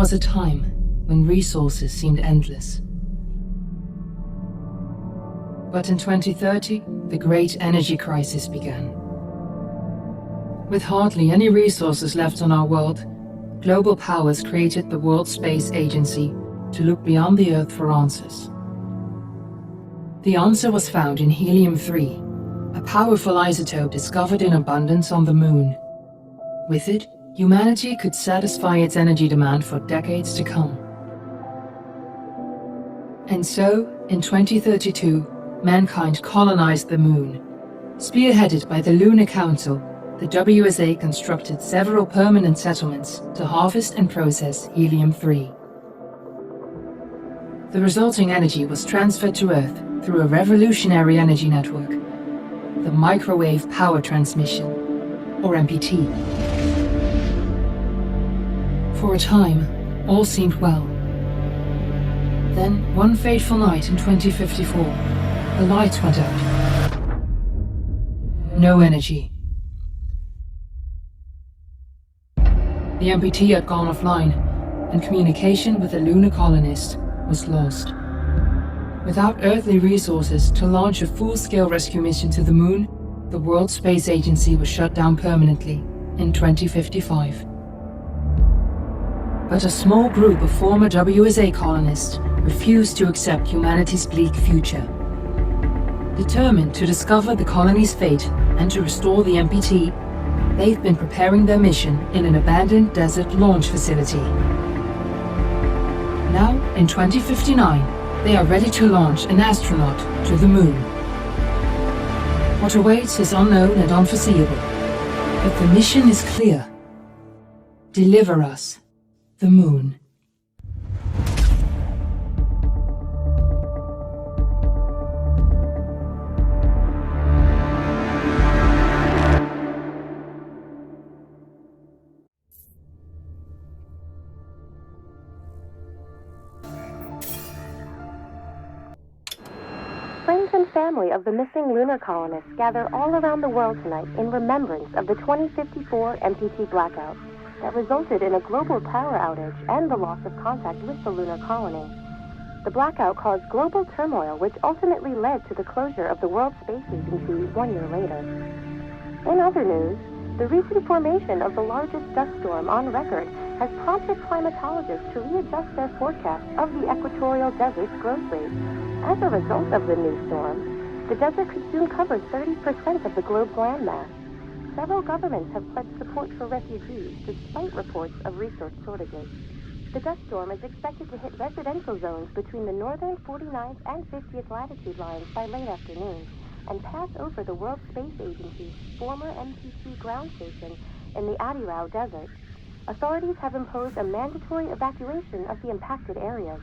was a time when resources seemed endless. But in 2030, the great energy crisis began. With hardly any resources left on our world, global powers created the World Space Agency to look beyond the Earth for answers. The answer was found in helium-3, a powerful isotope discovered in abundance on the Moon. With it, humanity could satisfy its energy demand for decades to come. And so, in 2032, mankind colonized the Moon. Spearheaded by the Lunar Council, the WSA constructed several permanent settlements to harvest and process helium-3. The resulting energy was transferred to Earth through a revolutionary energy network, the Microwave Power Transmission, or MPT. For a time, all seemed well. Then, one fateful night in 2054, the lights went out. No energy. The MPT had gone offline, and communication with the lunar colonist was lost. Without earthly resources to launch a full-scale rescue mission to the Moon, the World Space Agency was shut down permanently in 2055. But a small group of former WSA colonists refused to accept humanity's bleak future. Determined to discover the colony's fate and to restore the MPT, they've been preparing their mission in an abandoned desert launch facility. Now, in 2059, they are ready to launch an astronaut to the Moon. What awaits is unknown and unforeseeable, but the mission is clear. Deliver us the Moon. Friends and family of the missing lunar colonists gather all around the world tonight in remembrance of the 2054 MPT blackout that resulted in a global power outage and the loss of contact with the lunar colony. The blackout caused global turmoil, which ultimately led to the closure of the World Space Agency 1 year later. In other news, the recent formation of the largest dust storm on record has prompted climatologists to readjust their forecast of the equatorial desert's growth rate. As a result of the new storm, the desert could soon cover 30% of the globe's landmass. Several governments have pledged support for refugees despite reports of resource shortages. The dust storm is expected to hit residential zones between the northern 49th and 50th latitude lines by late afternoon and pass over the World Space Agency's former MPT ground station in the Adirau Desert. Authorities have imposed a mandatory evacuation of the impacted areas.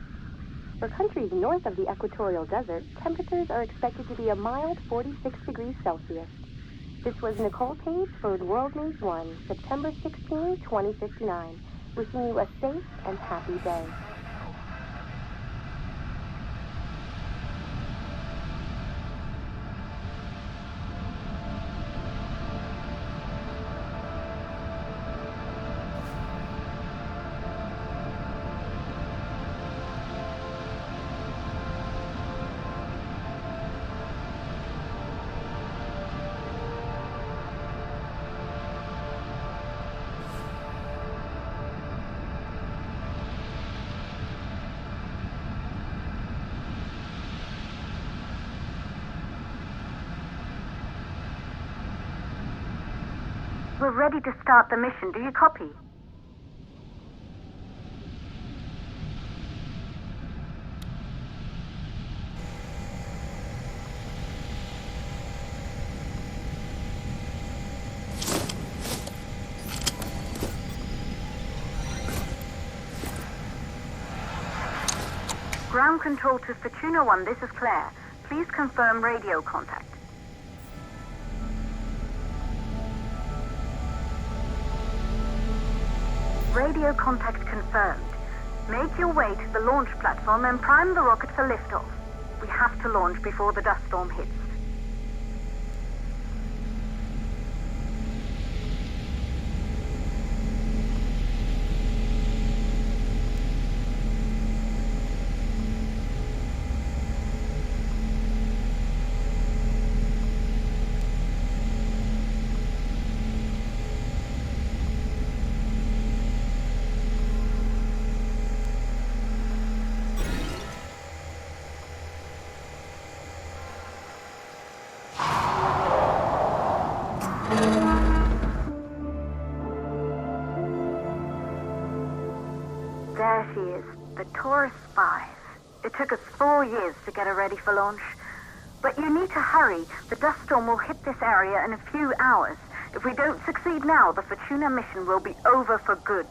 For countries north of the equatorial desert, temperatures are expected to be a mild 46 degrees Celsius. This was Nicole Page for World News 1, September 16, 2059. Wishing you a safe and happy day. We're ready to start the mission. Do you copy? Ground control to Fortuna 1, this is Claire. Please confirm radio contact. Radio contact confirmed. Make your way to the launch platform and prime the rocket for liftoff. We have to launch before the dust storm hits. There she is, the Taurus 5. It took us 4 years to get her ready for launch. But you need to hurry. The dust storm will hit this area in a few hours. If we don't succeed now, the Fortuna mission will be over for good.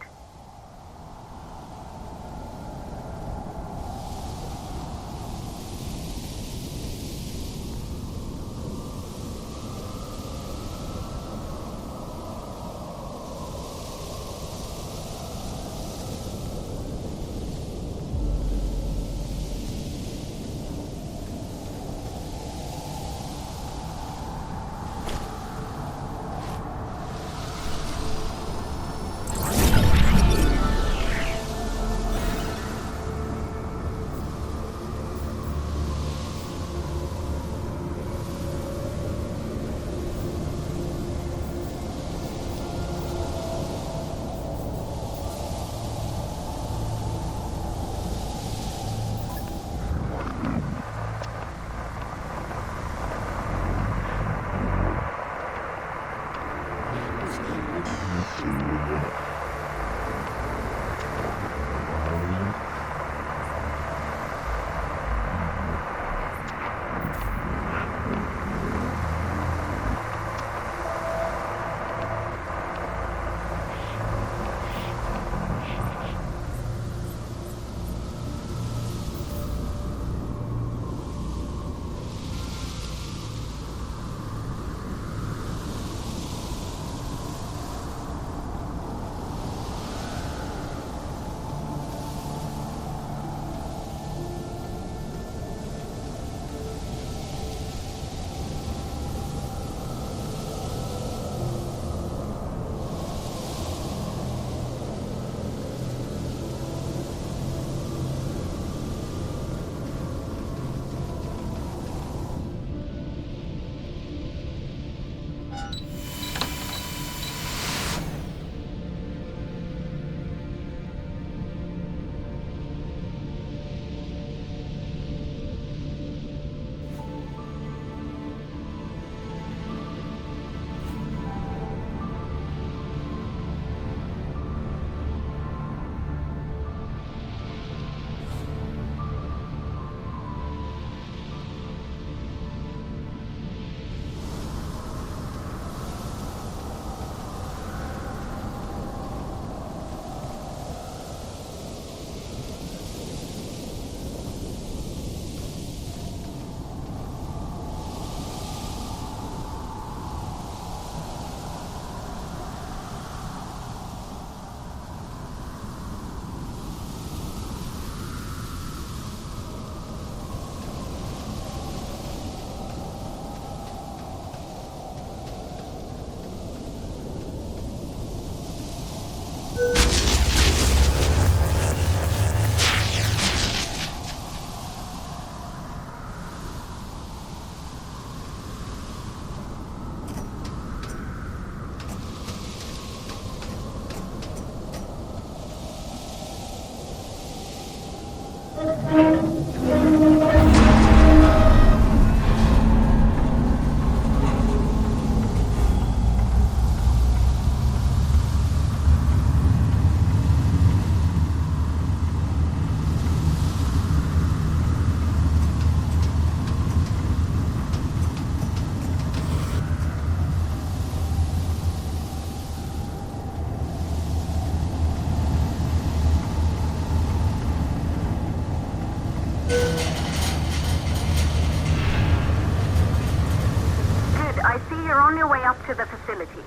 To the facility.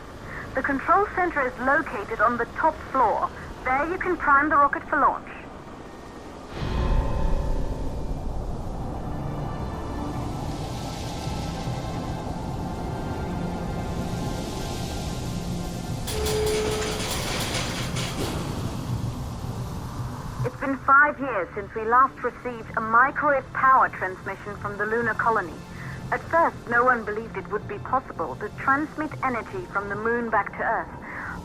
The control center is located on the top floor. There you can prime the rocket for launch. It's been 5 years since we last received a microwave power transmission from the lunar colony. At first, no one believed it would be possible to transmit energy from the moon back to Earth,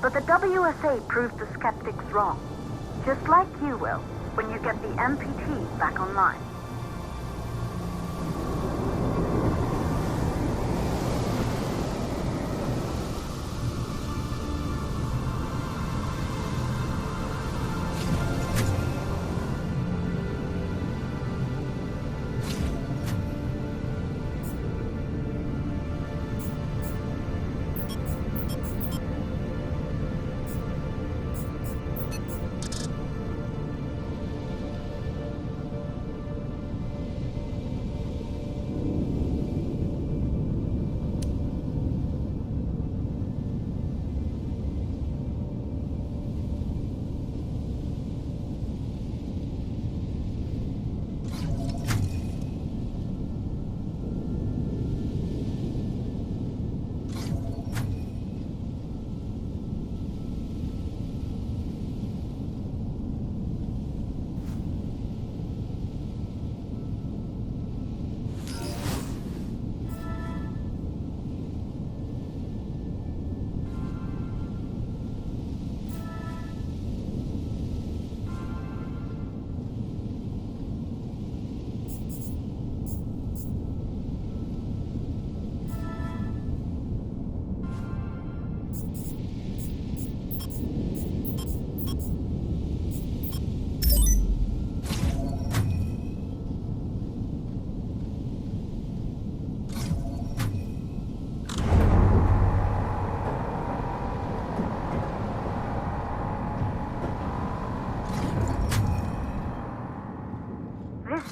but the WSA proved the skeptics wrong. Just like you will, when you get the MPT back online.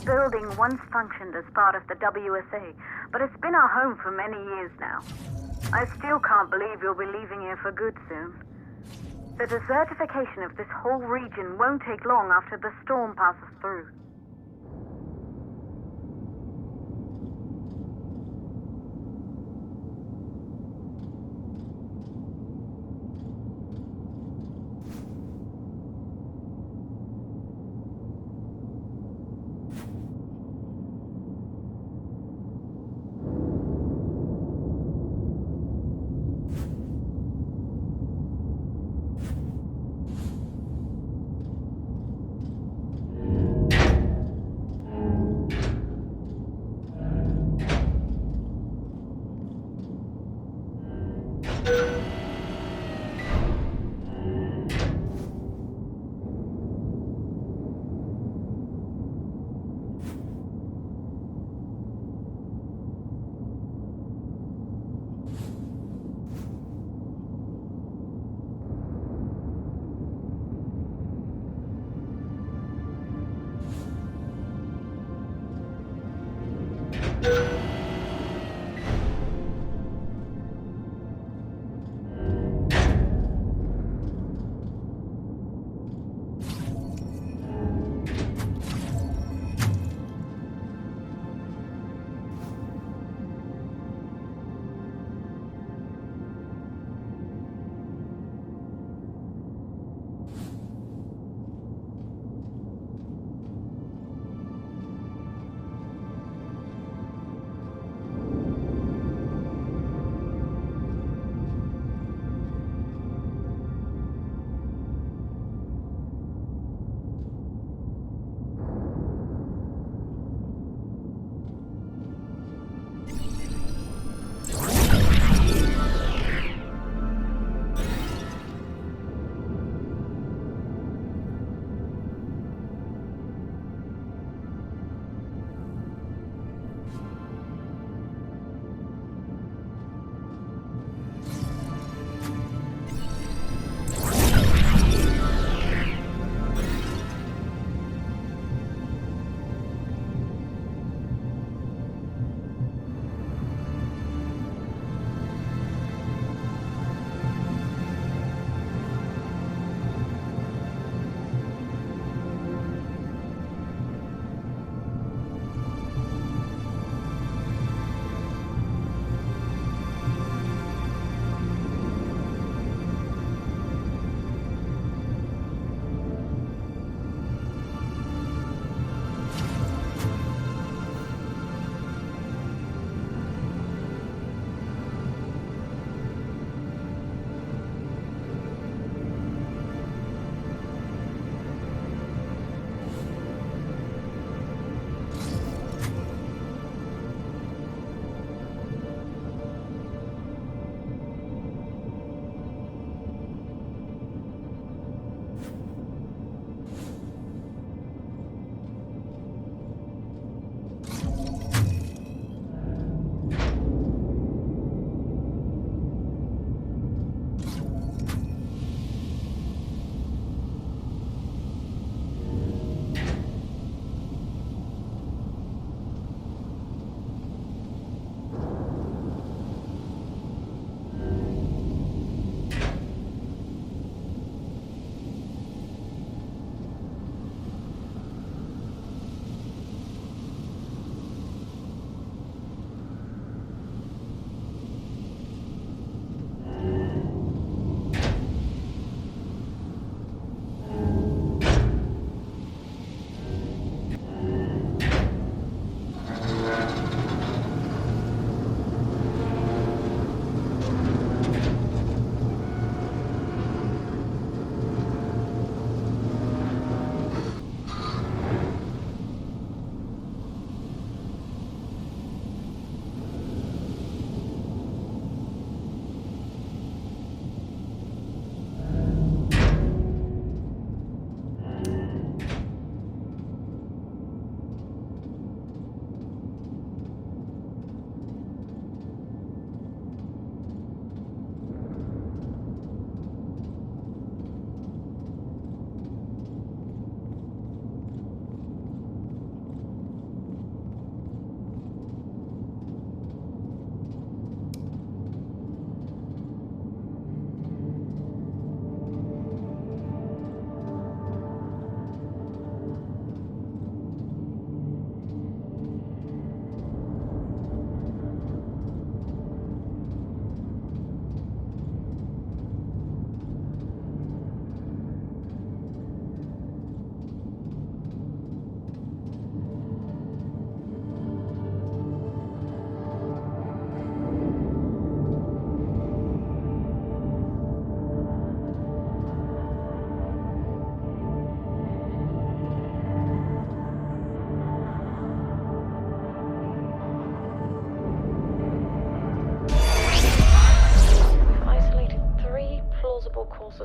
building once functioned as part of the WSA, but it's been our home for many years now. I still can't believe you'll be leaving here for good soon. The desertification of this whole region won't take long after the storm passes through.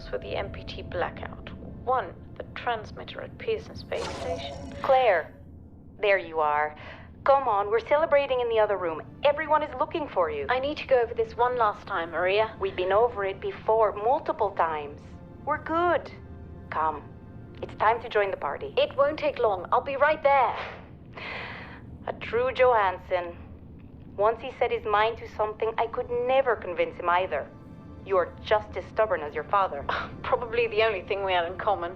source for the MPT blackout. 1, the transmitter at Pearson Space Station. Claire, there you are. Come on, we're celebrating in the other room. Everyone is looking for you. I need to go over this one last time, Maria. We've been over it before, multiple times. We're good. Come, it's time to join the party. It won't take long. I'll be right there. A true Johansson. Once he set his mind to something, I could never convince him either. You're just as stubborn as your father. Probably the only thing we had in common.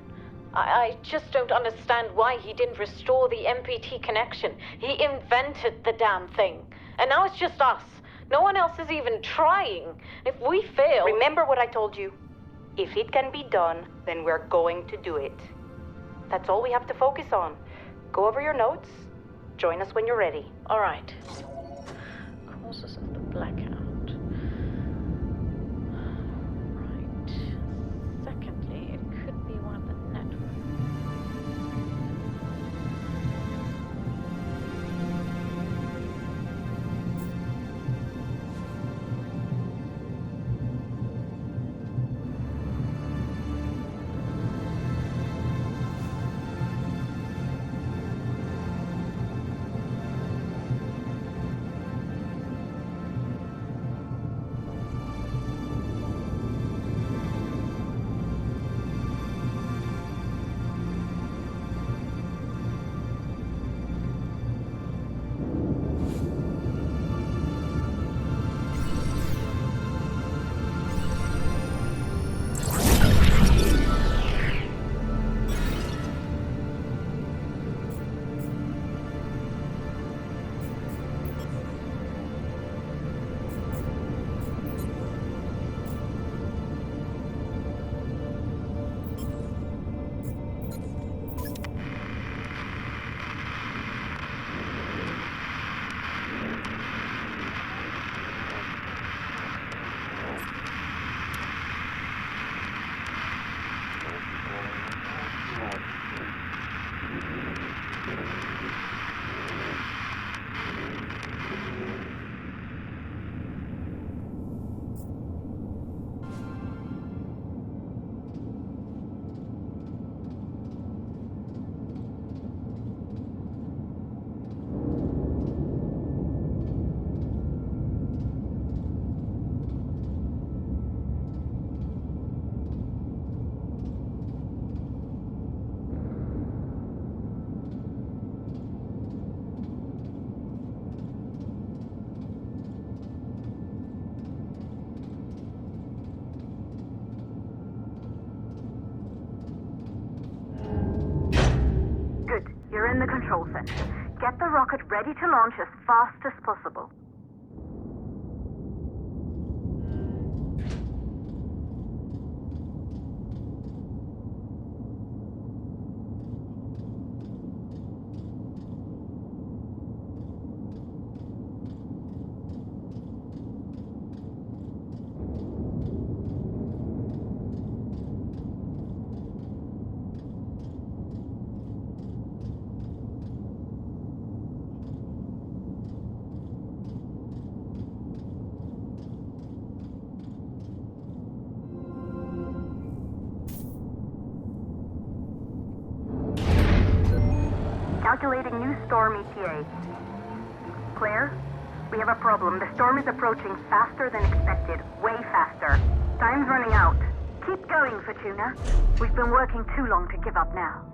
I just don't understand why he didn't restore the MPT connection. He invented the damn thing. And now it's just us. No one else is even trying. If we fail... Remember what I told you. If it can be done, then we're going to do it. That's all we have to focus on. Go over your notes. Join us when you're ready. All right. Causes of the blackout. Right. Secondly, it could be one of the networks. You're in the control center. Get the rocket ready to launch as fast as possible. Calculating new storm ETA. Claire, we have a problem. The storm is approaching faster than expected. Way faster. Time's running out. Keep going, Fortuna. We've been working too long to give up now.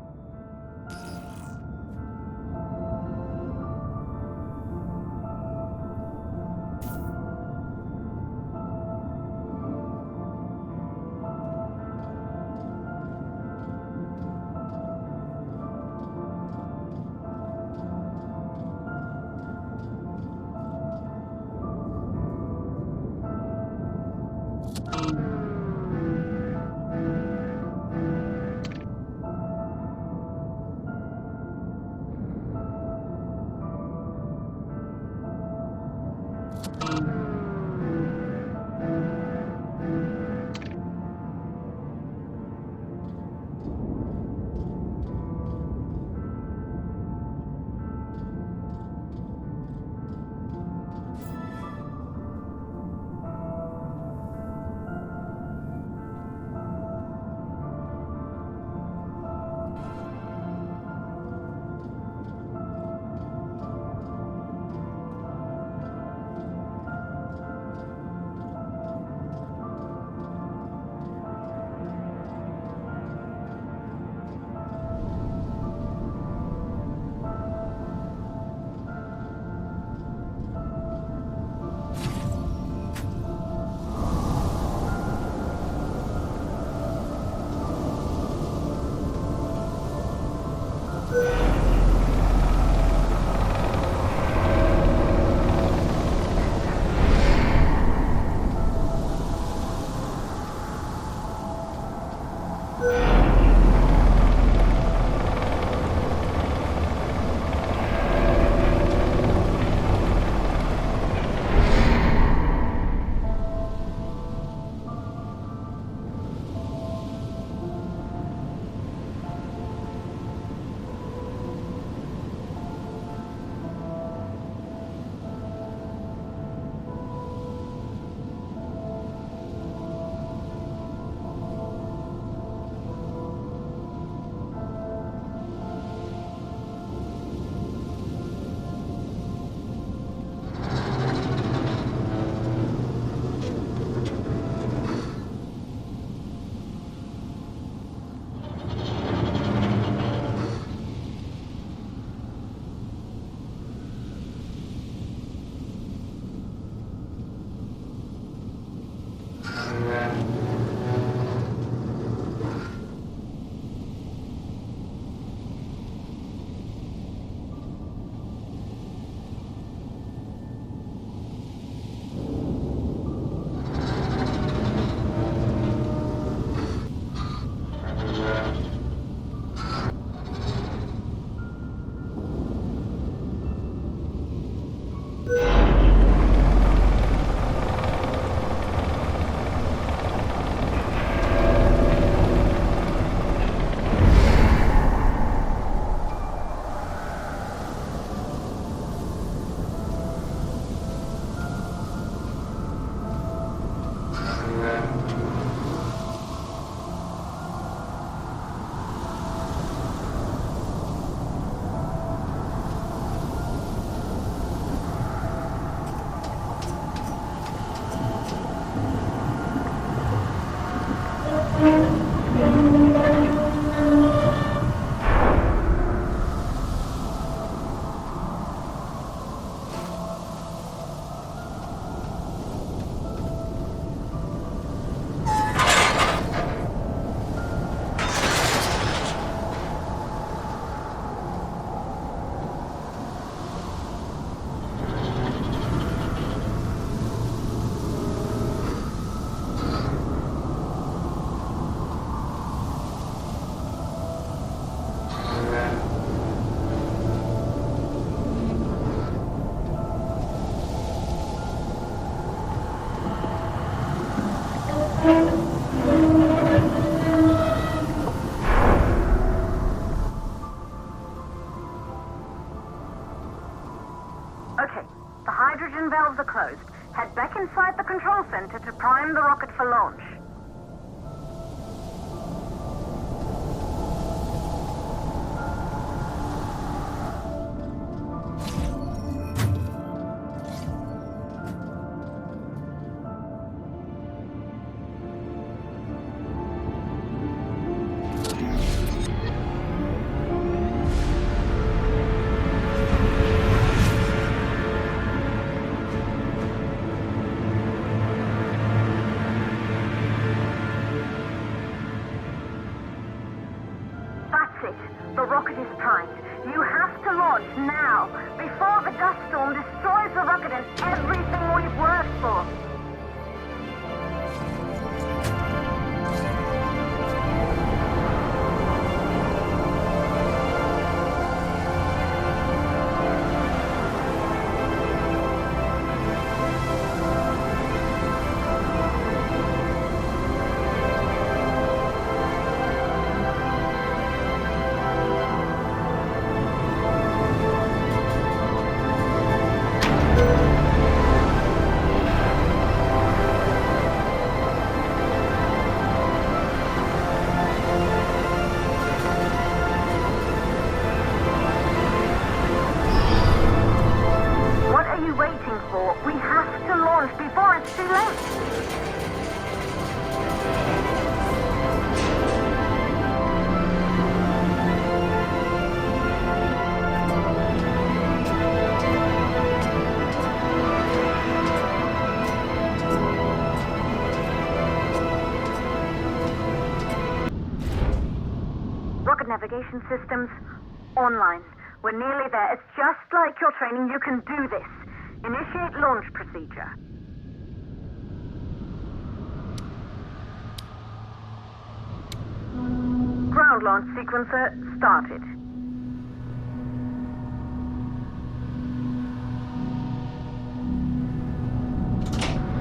Okay, the hydrogen valves are closed. Head back inside the control center to prime the rocket for launch. The rocket is primed. You have to launch now, before the dust storm destroys the rocket and everything we've worked for. We have to launch before it's too late. Rocket navigation systems online. We're nearly there. It's just like your training. You can do this. Initiate launch procedure. Ground launch sequencer started.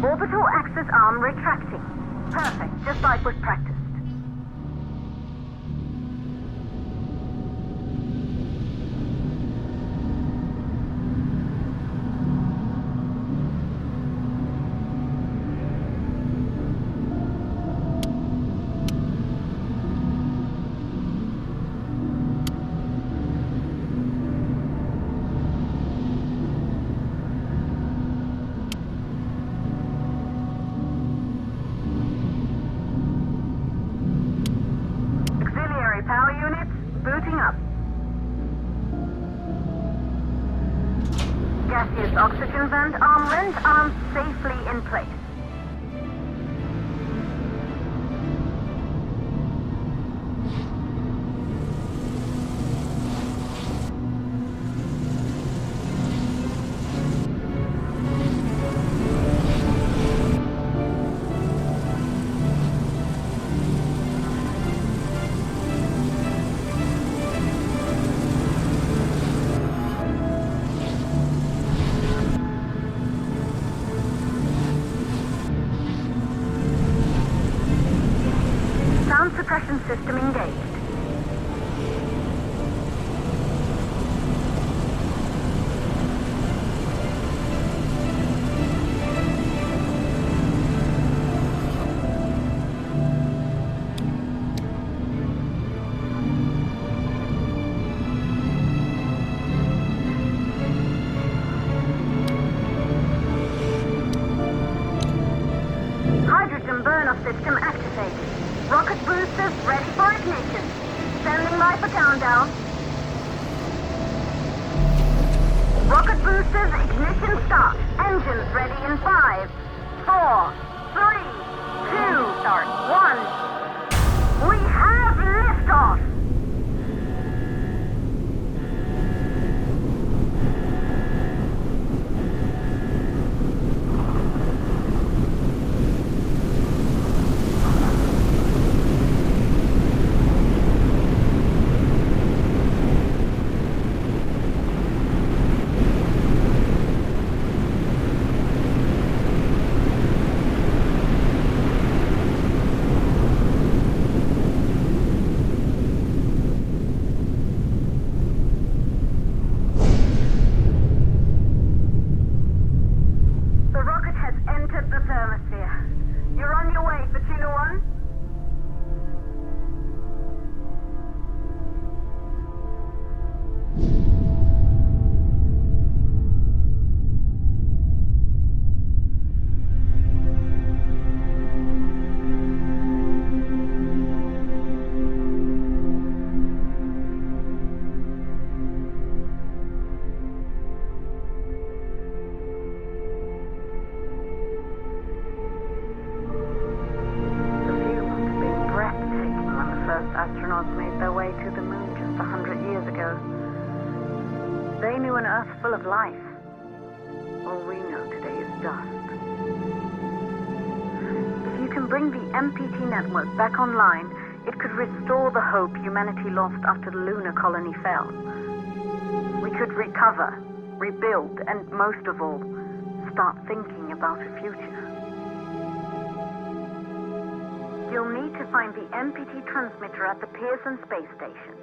Orbital axis arm retracting. Perfect, just like we've practiced. Power units booting up. Gaseous oxygen vent arms safely in place. Sound suppression system engaged. Hydrogen burn-off system activated. Rocket boosters ready for ignition. Standing by for countdown. Rocket boosters ignition start. Engines ready in 5, 4, 3, 2, 1. We have liftoff! They knew an Earth full of life. All we know today is dust. If you can bring the MPT network back online, it could restore the hope humanity lost after the lunar colony fell. We could recover, rebuild, and most of all, start thinking about a future. You'll need to find the MPT transmitter at the Pearson space station.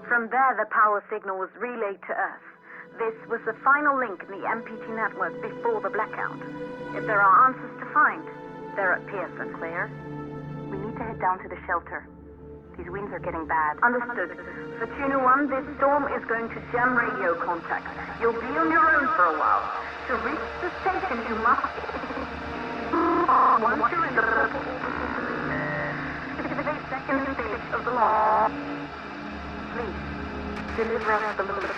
From there, the power signal was relayed to Earth. This was the final link in the MPT network before the blackout. If there are answers to find, they're at Pearson. Claire, we need to head down to the shelter. These winds are getting bad. Understood. For Tuna 1, this storm is going to jam radio contact. You'll be on your own for a while. To reach the station, you must... Once you're in the second stage of the launch, please, deliver us the loop.